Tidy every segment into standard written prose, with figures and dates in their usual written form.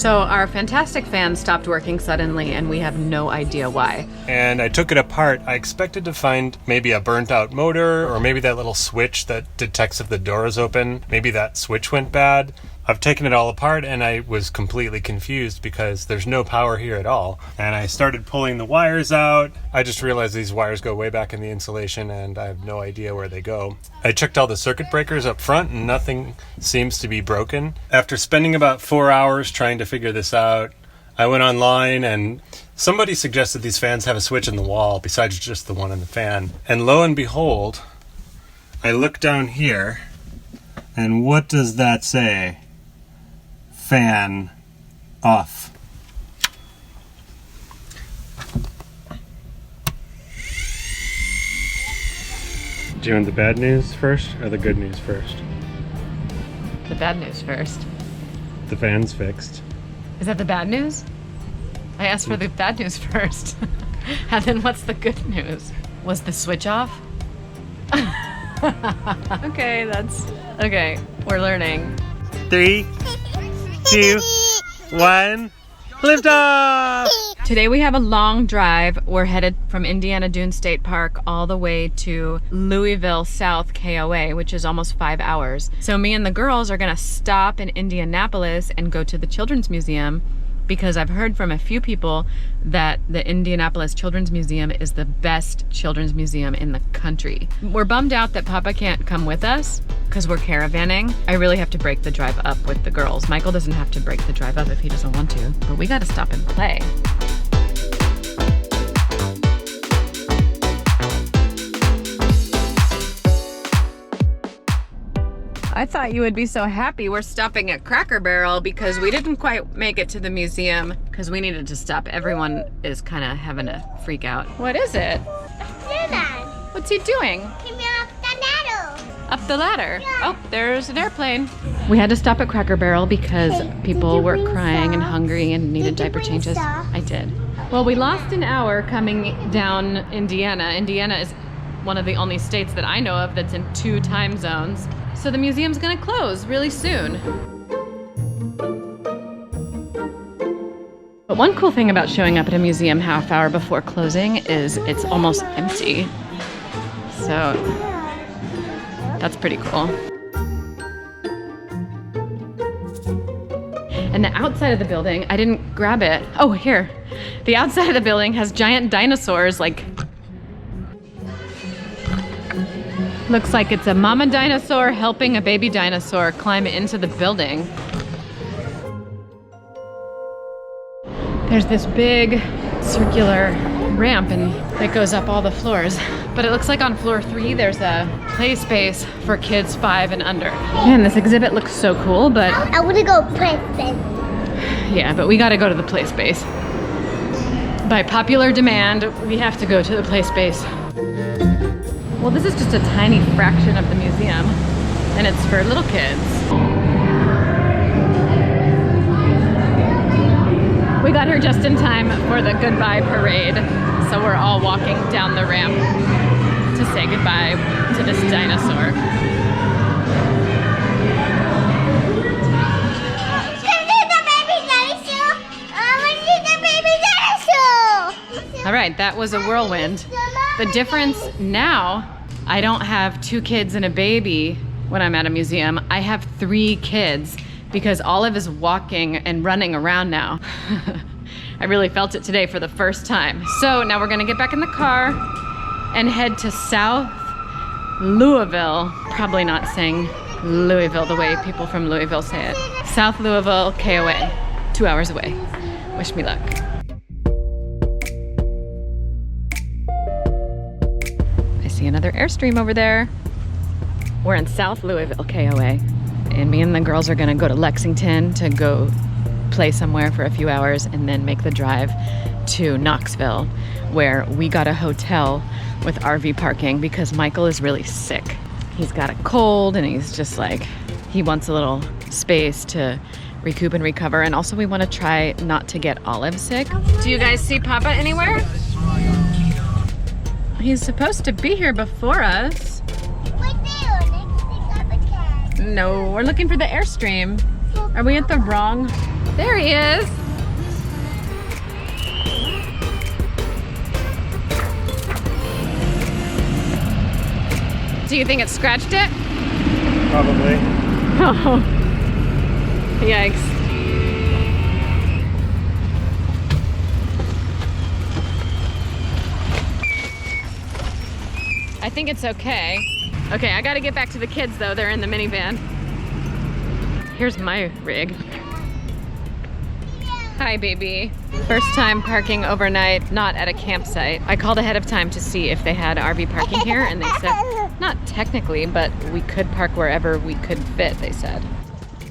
So our fantastic fan stopped working suddenly and we have no idea why. And I took it apart. I expected to find maybe a burnt out motor or maybe that little switch that detects if the door is open. Maybe that switch went bad. I've taken it all apart and I was completely confused because there's no power here at all. And I started pulling the wires out. I just realized these wires go way back in the insulation and I have no idea where they go. I checked all the circuit breakers up front and nothing seems to be broken. After spending about 4 hours trying to figure this out, I went online and somebody suggested these fans have a switch in the wall besides just the one in the fan. And lo and behold, I look down here and what does that say? Fan off. Do you want the bad news first or the good news first? The bad news first. The fan's fixed. Is that the bad news? I asked for the bad news first. And then what's the good news? Was the switch off? Okay, we're learning. 3, 2, 1, lift off! Today we have a long drive. We're headed from Indiana Dunes State Park all the way to Louisville, South KOA, which is almost 5 hours. So me and the girls are gonna stop in Indianapolis and go to the Children's Museum because I've heard from a few people that the Indianapolis Children's Museum is the best children's museum in the country. We're bummed out that Papa can't come with us because we're caravanning. I really have to break the drive up with the girls. Michael doesn't have to break the drive up if he doesn't want to, but we gotta stop and play. I thought you would be so happy we're stopping at Cracker Barrel because we didn't quite make it to the museum because we needed to stop. Everyone is kind of having a freak out. What is it? What's he doing? Up the ladder. Up the ladder? Yeah. Oh, there's an airplane. We had to stop at Cracker Barrel because people were crying and hungry and needed diaper changes. I did. Well, we lost an hour coming down Indiana. Indiana is one of the only states that I know of that's in 2 time zones. So the museum's gonna close really soon. But one cool thing about showing up at a museum half hour before closing is it's almost empty. So that's pretty cool. And the outside of the building, I didn't grab it. Oh, here. The outside of the building has giant dinosaurs, like, looks like it's a mama dinosaur helping a baby dinosaur climb into the building. There's this big circular ramp and that goes up all the floors. But it looks like on floor 3 there's a play space for kids 5 and under. Man, this exhibit looks so cool, but I want to go play space. yeah, but we gotta go to the play space. By popular demand, we have to go to the play space. Well, this is just a tiny fraction of the museum, and it's for little kids. We got here just in time for the goodbye parade, so we're all walking down the ramp to say goodbye to this dinosaur. All right, that was a whirlwind. The difference now, I don't have 2 kids and a baby when I'm at a museum. I have 3 kids because Olive is walking and running around now. I really felt it today for the first time. So now we're gonna get back in the car and head to South Louisville. Probably not saying Louisville the way people from Louisville say it. South Louisville, KOA, 2 hours away. Wish me luck. Another Airstream over there. We're in South Louisville, KOA, and me and the girls are gonna go to Lexington to go play somewhere for a few hours and then make the drive to Knoxville, where we got a hotel with RV parking because Michael is really sick. He's got a cold and he's just like, he wants a little space to recoup and recover, and also we want to try not to get Olive sick. Do you guys see Papa anywhere? He's supposed to be here before us. No, we're looking for the Airstream. Are we at the wrong There he is. Do you think it scratched it? Probably. Oh, yikes. I think it's okay. Okay, I gotta get back to the kids though. They're in the minivan. Here's my rig. Hi, baby. First time parking overnight, not at a campsite. I called ahead of time to see if they had RV parking here, and they said, not technically, but we could park wherever we could fit, they said.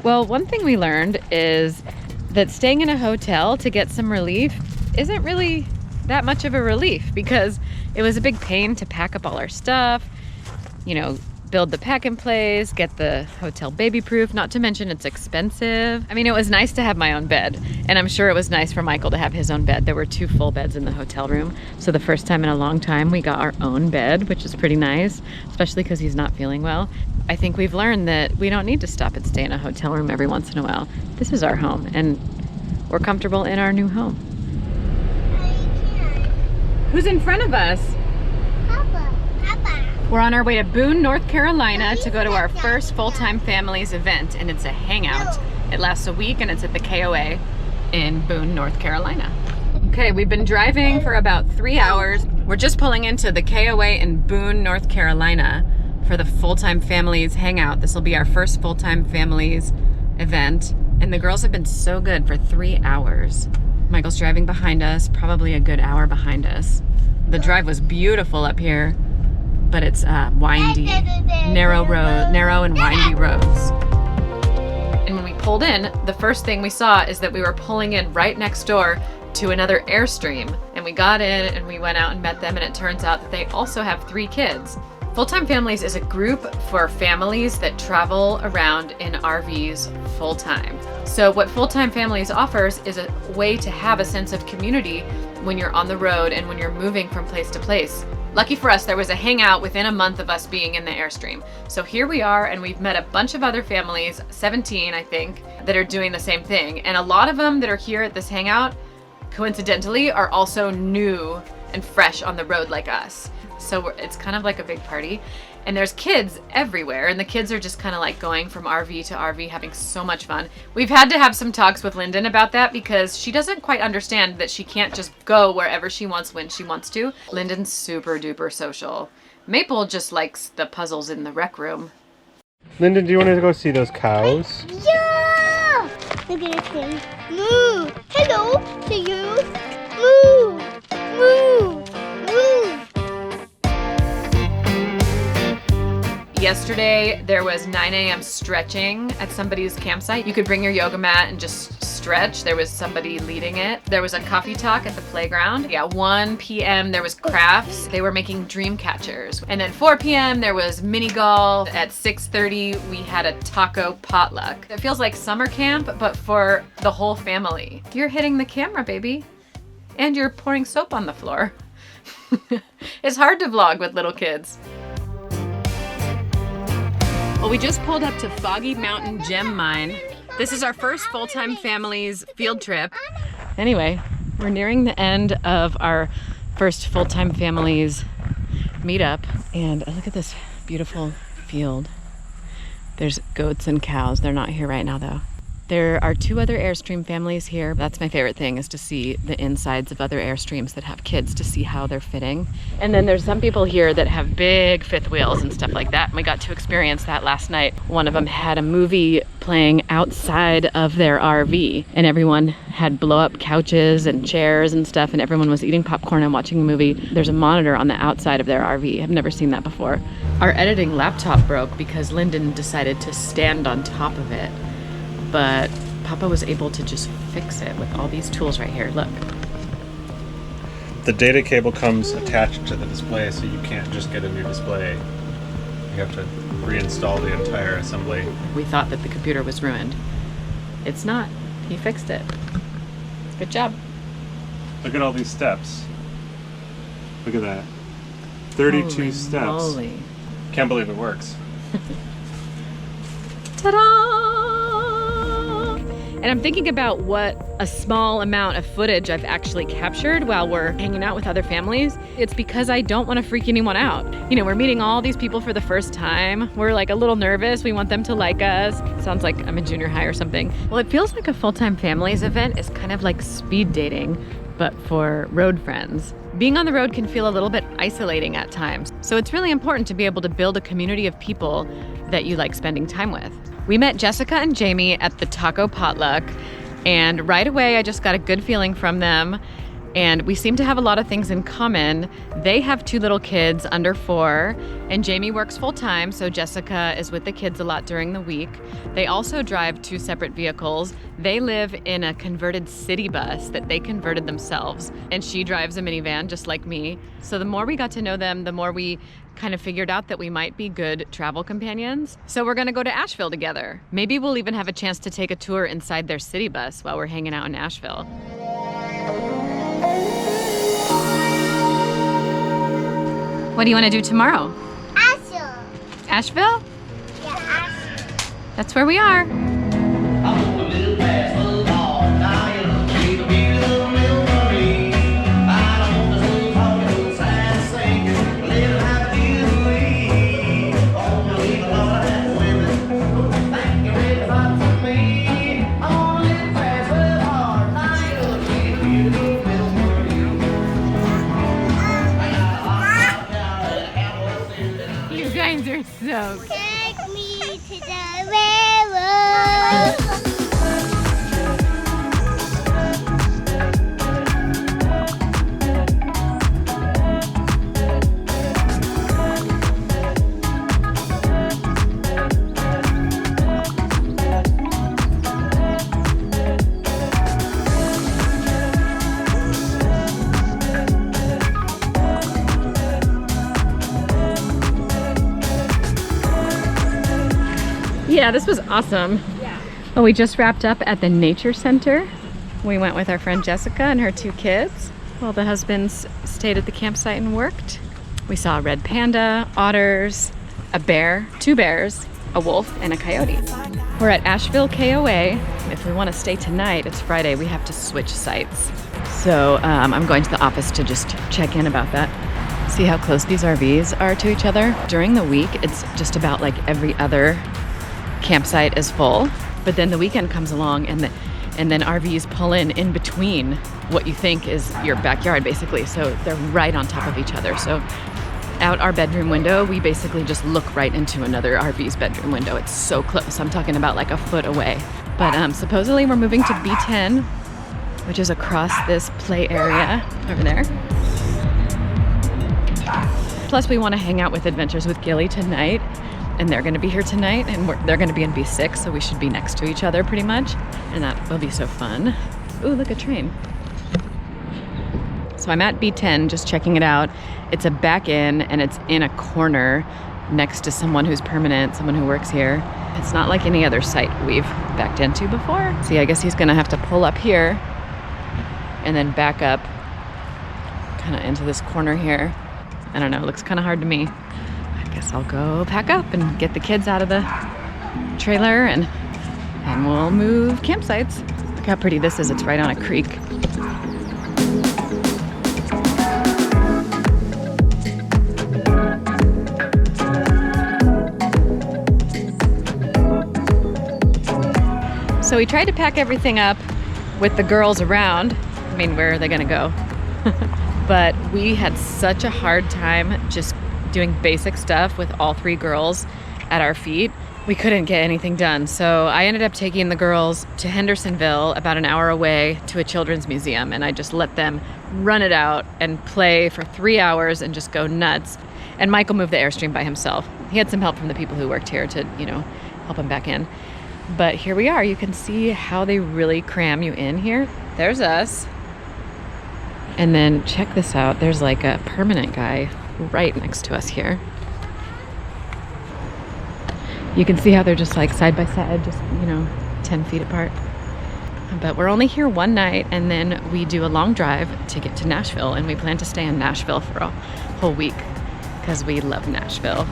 Well, one thing we learned is that staying in a hotel to get some relief isn't really that much of a relief, because it was a big pain to pack up all our stuff, you know, build the pack and plays, get the hotel baby proof, not to mention it's expensive. I mean, it was nice to have my own bed, and I'm sure it was nice for Michael to have his own bed. There were 2 full beds in the hotel room, so the first time in a long time we got our own bed, which is pretty nice, especially because he's not feeling well. I think we've learned that we don't need to stop and stay in a hotel room every once in a while. This is our home, and we're comfortable in our new home. Who's in front of us? Papa. We're on our way to Boone, North Carolina to go to our first Fulltime Families event, and it's a hangout. It lasts a week and it's at the KOA in Boone, North Carolina. Okay, we've been driving for about 3 hours. We're just pulling into the KOA in Boone, North Carolina for the Fulltime Families hangout. This will be our first Fulltime Families event, and the girls have been so good for 3 hours. Michael's driving behind us, probably a good hour behind us. The drive was beautiful up here, but it's windy, narrow and windy roads. And when we pulled in, the first thing we saw is that we were pulling in right next door to another Airstream. And we got in and we went out and met them, and it turns out that they also have 3 kids. Fulltime Families is a group for families that travel around in RVs full-time. So what Fulltime Families offers is a way to have a sense of community when you're on the road and when you're moving from place to place. Lucky for us, there was a hangout within a month of us being in the Airstream. So here we are, and we've met a bunch of other families, 17 I think, that are doing the same thing. And a lot of them that are here at this hangout, coincidentally, are also new and fresh on the road like us. So it's kind of like a big party. And there's kids everywhere, and the kids are just kind of like going from RV to RV, having so much fun. We've had to have some talks with Lyndon about that because she doesn't quite understand that she can't just go wherever she wants when she wants to. Lyndon's super duper social. Maple just likes the puzzles in the rec room. Lyndon, do you want to go see those cows? Yeah! Look at this thing. Moo! Hello to you. Moo! Moo! Moo! Yesterday, there was 9 a.m. stretching at somebody's campsite. You could bring your yoga mat and just stretch. There was somebody leading it. There was a coffee talk at the playground. Yeah, 1 p.m. there was crafts. They were making dream catchers. And then 4 p.m. there was mini golf. At 6:30 we had a taco potluck. It feels like summer camp, but for the whole family. You're hitting the camera, baby. And you're pouring soap on the floor. It's hard to vlog with little kids. Well, we just pulled up to Foggy Mountain Gem Mine. This is our first Fulltime Families field trip. Anyway, we're nearing the end of our first Fulltime Families meetup. And look at this beautiful field. There's goats and cows. They're not here right now though. There are 2 other Airstream families here. That's my favorite thing, is to see the insides of other Airstreams that have kids, to see how they're fitting. And then there's some people here that have big 5th wheels and stuff like that. And we got to experience that last night. One of them had a movie playing outside of their RV, and everyone had blow up couches and chairs and stuff, and everyone was eating popcorn and watching a movie. There's a monitor on the outside of their RV. I've never seen that before. Our editing laptop broke because Lyndon decided to stand on top of it. But Papa was able to just fix it with all these tools right here. Look. The data cable comes attached to the display, so you can't just get a new display. You have to reinstall the entire assembly. We thought that the computer was ruined. It's not. He fixed it. Good job. Look at all these steps. Look at that. 32 Holy steps. Moly. Can't believe it works. Ta-da! And I'm thinking about what a small amount of footage I've actually captured while we're hanging out with other families. It's because I don't want to freak anyone out. You know, we're meeting all these people for the first time. We're like a little nervous. We want them to like us. Sounds like I'm in junior high or something. Well, it feels like a Fulltime Families event is kind of like speed dating, but for road friends. Being on the road can feel a little bit isolating at times. So it's really important to be able to build a community of people that you like spending time with. We met Jessica and Jamie at the taco potluck, and right away I just got a good feeling from them. And we seem to have a lot of things in common. They have 2 little kids under 4, and Jamie works full time, so Jessica is with the kids a lot during the week. They also drive 2 separate vehicles. They live in a converted city bus that they converted themselves, and she drives a minivan just like me. So the more we got to know them, the more we kind of figured out that we might be good travel companions. So we're gonna go to Asheville together. Maybe we'll even have a chance to take a tour inside their city bus while we're hanging out in Asheville. What do you want to do tomorrow? Asheville. Asheville? Yeah, Asheville. That's where we are. You guys are so cute. Take me to the railroad. Yeah, this was awesome. Yeah. Well, we just wrapped up at the nature center. We went with our friend Jessica and her 2 kids while the husbands stayed at the campsite and worked. We saw a red panda, otters, a bear, 2 bears, a wolf, and a coyote. We're at Asheville KOA. If we want to stay tonight, it's Friday, we have to switch sites. So I'm going to the office to just check in about that. See how close these RVs are to each other. During the week, it's just about like every other campsite is full, but then the weekend comes along and then RVs pull in between what you think is your backyard, basically. So they're right on top of each other. So out our bedroom window, we basically just look right into another RV's bedroom window. It's so close. I'm talking about like a foot away. But supposedly we're moving to B10, which is across this play area over there. Plus we want to hang out with Adventures with Gillie tonight. And they're going to be here tonight, and they're going to be in B6, so we should be next to each other pretty much, and that will be so fun. Ooh, look, a train. So I'm at B10 just checking it out. It's a back in, and it's in a corner next to someone who's permanent, someone who works here. It's not like any other site we've backed into before. See, I guess he's going to have to pull up here and then back up kind of into this corner here. I don't know, it looks kind of hard to me. I guess I'll go pack up and get the kids out of the trailer and we'll move campsites. Look how pretty this is. It's right on a creek. So we tried to pack everything up with the girls around. I mean, where are they gonna go? But we had such a hard time just doing basic stuff with all 3 girls at our feet. We couldn't get anything done. So I ended up taking the girls to Hendersonville, about an hour away, to a children's museum, and I just let them run it out and play for 3 hours and just go nuts. And Michael moved the Airstream by himself. He had some help from the people who worked here to, help him back in. But here we are. You can see how they really cram you in here. There's us. And then check this out. There's like a permanent guy right next to us here. You can see how they're just like side by side, just 10 feet apart. But we're only here one night, and then we do a long drive to get to Nashville, and we plan to stay in Nashville for a whole week because we love Nashville.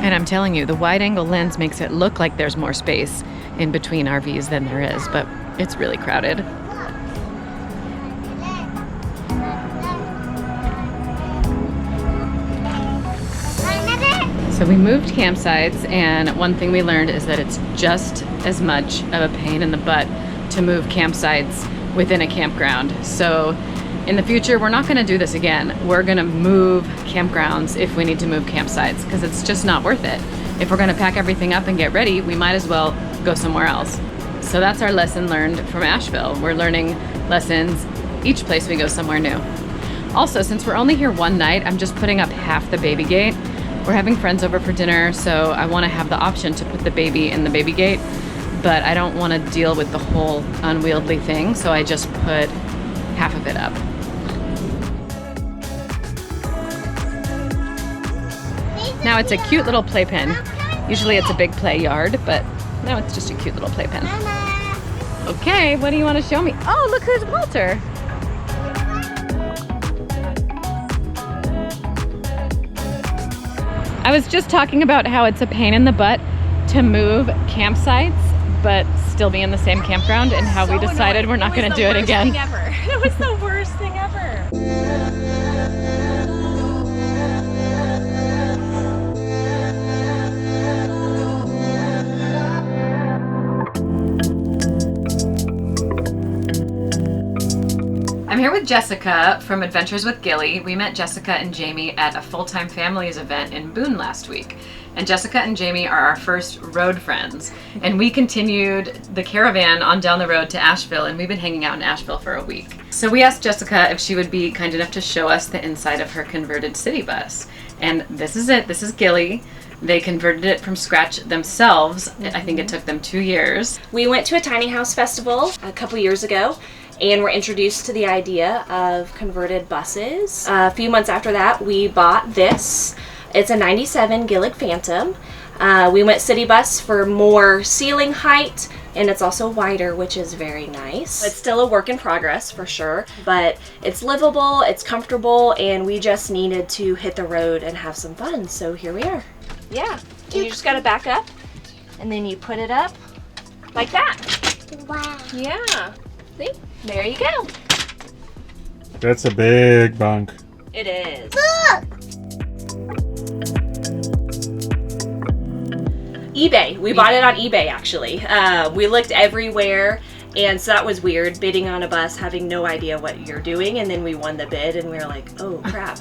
And I'm telling you, the wide-angle lens makes it look like there's more space in between RVs than there is, but it's really crowded. So we moved campsites, and one thing we learned is that it's just as much of a pain in the butt to move campsites within a campground. So in the future, we're not gonna do this again. We're gonna move campgrounds if we need to move campsites, because it's just not worth it. If we're gonna pack everything up and get ready, we might as well go somewhere else. So that's our lesson learned from Asheville. We're learning lessons each place we go somewhere new. Also, since we're only here one night, I'm just putting up half the baby gate. We're having friends over for dinner, so I wanna have the option to put the baby in the baby gate, but I don't wanna deal with the whole unwieldy thing, so I just put half of it up. Now it's a cute little playpen. Usually it's a big play yard, but now it's just a cute little playpen. Okay, what do you want to show me? Oh, look who's Walter. I was just talking about how it's a pain in the butt to move campsites, but still be in the same campground, and how we decided we're not going to do it again. It was the worst thing ever. I'm here with Jessica from Adventures with Gillie. We met Jessica and Jamie at a Fulltime Families event in Boone last week. And Jessica and Jamie are our first road friends. And we continued the caravan on down the road to Asheville, and we've been hanging out in Asheville for a week. So we asked Jessica if she would be kind enough to show us the inside of her converted city bus. And this is it. This is Gillie. They converted it from scratch themselves. I think it took them 2 years. We went to a tiny house festival a couple years ago and were introduced to the idea of converted buses. A few months after that, we bought this. It's a 97 Gillig Phantom. We went city bus for more ceiling height, and it's also wider, which is very nice. It's still a work in progress for sure, but it's livable, it's comfortable, and we just needed to hit the road and have some fun, so here we are. Yeah, and you just gotta back up, and then you put it up like that. Wow. Yeah, see? There you go. That's a big bunk. It is. Look! eBay. We bought it on eBay, actually. We looked everywhere, and so that was weird, bidding on a bus, having no idea what you're doing, and then we won the bid, and we were like, oh crap,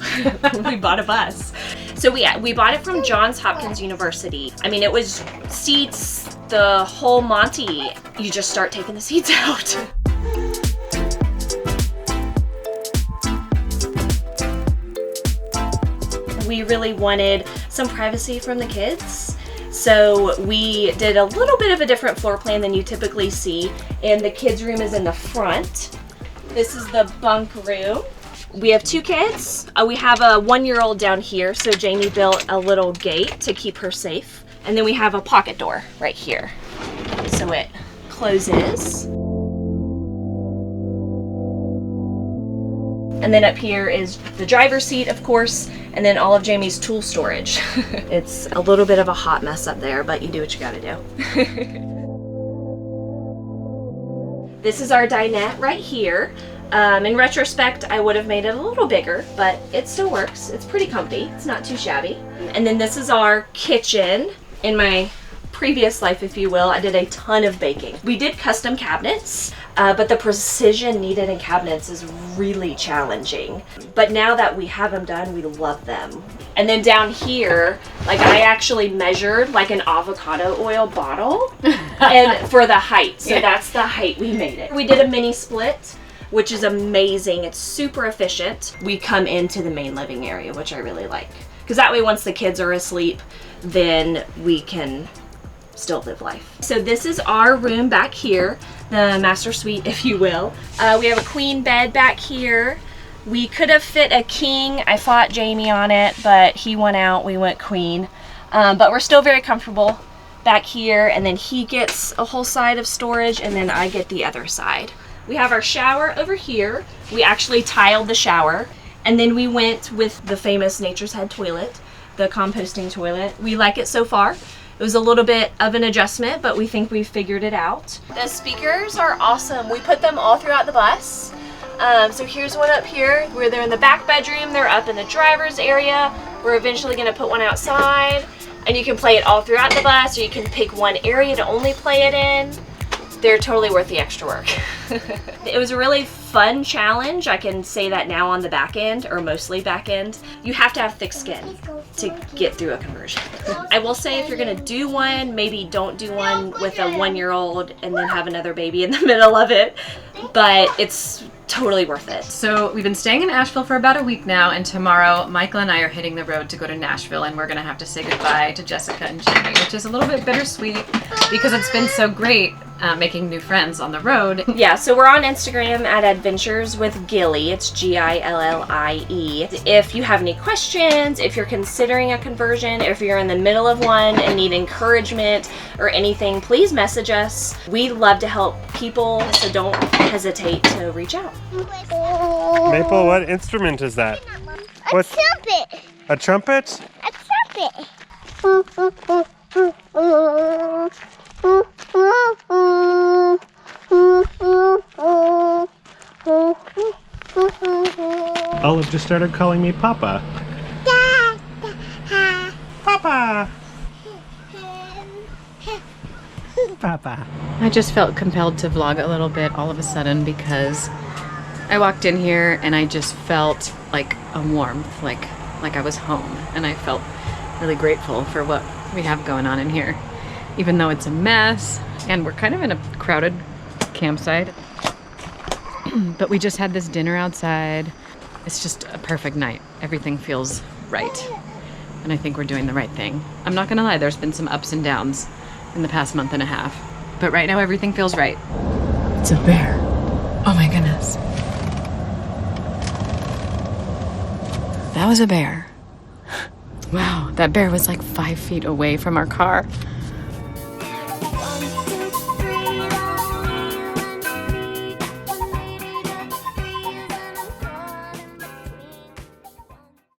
we bought a bus. So we bought it from Johns Hopkins University. I mean, it was seats, the whole Monty. You just start taking the seats out. We really wanted some privacy from the kids. So we did a little bit of a different floor plan than you typically see, and the kids' room is in the front. This is the bunk room. We have 2 kids. We have a 1-year-old down here, so Jamie built a little gate to keep her safe. And then we have a pocket door right here. So it closes. And then up here is the driver's seat, of course, and then all of Jamie's tool storage. It's a little bit of a hot mess up there, but you do what you gotta do. This is our dinette right here. In retrospect, I would have made it a little bigger, but it still works. It's pretty comfy. It's not too shabby. And then this is our kitchen. In my previous life, if you will, I did a ton of baking. We did custom cabinets, but the precision needed in cabinets is really challenging. But now that we have them done, we love them. And then down here, like I actually measured like an avocado oil bottle and for the height. So that's the height we made it. We did a mini split, which is amazing. It's super efficient. We come into the main living area, which I really like. Because that way, once the kids are asleep, then we can still live life. So this is our room back here, the master suite, if you will. We have a queen bed back here. We could have fit a king. I fought Jamie on it, but he went out. We went queen. But we're still very comfortable back here. And then he gets a whole side of storage, and then I get the other side. We have our shower over here. We actually tiled the shower. And then we went with the famous Nature's Head toilet. the composting toilet. We like it so far. It was a little bit of an adjustment, but we think we've figured it out. The speakers are awesome. We put them all throughout the bus. So here's one up here where they're in the back bedroom. They're up in the driver's area. We're eventually going to put one outside, and you can play it all throughout the bus, or you can pick one area to only play it in. They're totally worth the extra work. It was a really fun challenge. I can say that now on the back end, or mostly back end. You have to have thick skin to get through a conversion. I will say if you're gonna do one, maybe don't do one with a 1-year-old and then have another baby in the middle of it, but it's totally worth it. So we've been staying in Asheville for about a week now, and tomorrow Michael and I are hitting the road to go to Nashville, and we're gonna have to say goodbye to Jessica and Jamie, which is a little bit bittersweet because it's been so great making new friends on the road. Yeah, so we're on Instagram at Adventures with Gillie. It's Gillie. If you have any questions, if you're considering a conversion, if you're in the middle of one and need encouragement or anything, please message us. We love to help people, so don't hesitate to reach out. Maple, what instrument is that? A trumpet. A trumpet? A trumpet. Olive just started calling me Papa. Papa! Papa. I just felt compelled to vlog a little bit all of a sudden because I walked in here and I just felt like a warmth, like I was home, and I felt really grateful for what we have going on in here, even though it's a mess and we're kind of in a crowded campsite. But we just had this dinner outside. It's just a perfect night. Everything feels right, and I think we're doing the right thing. I'm not gonna lie, there's been some ups and downs in the past month and a half, but right now everything feels right. It's a bear. Oh my goodness. That was a bear. Wow, that bear was like 5 feet away from our car.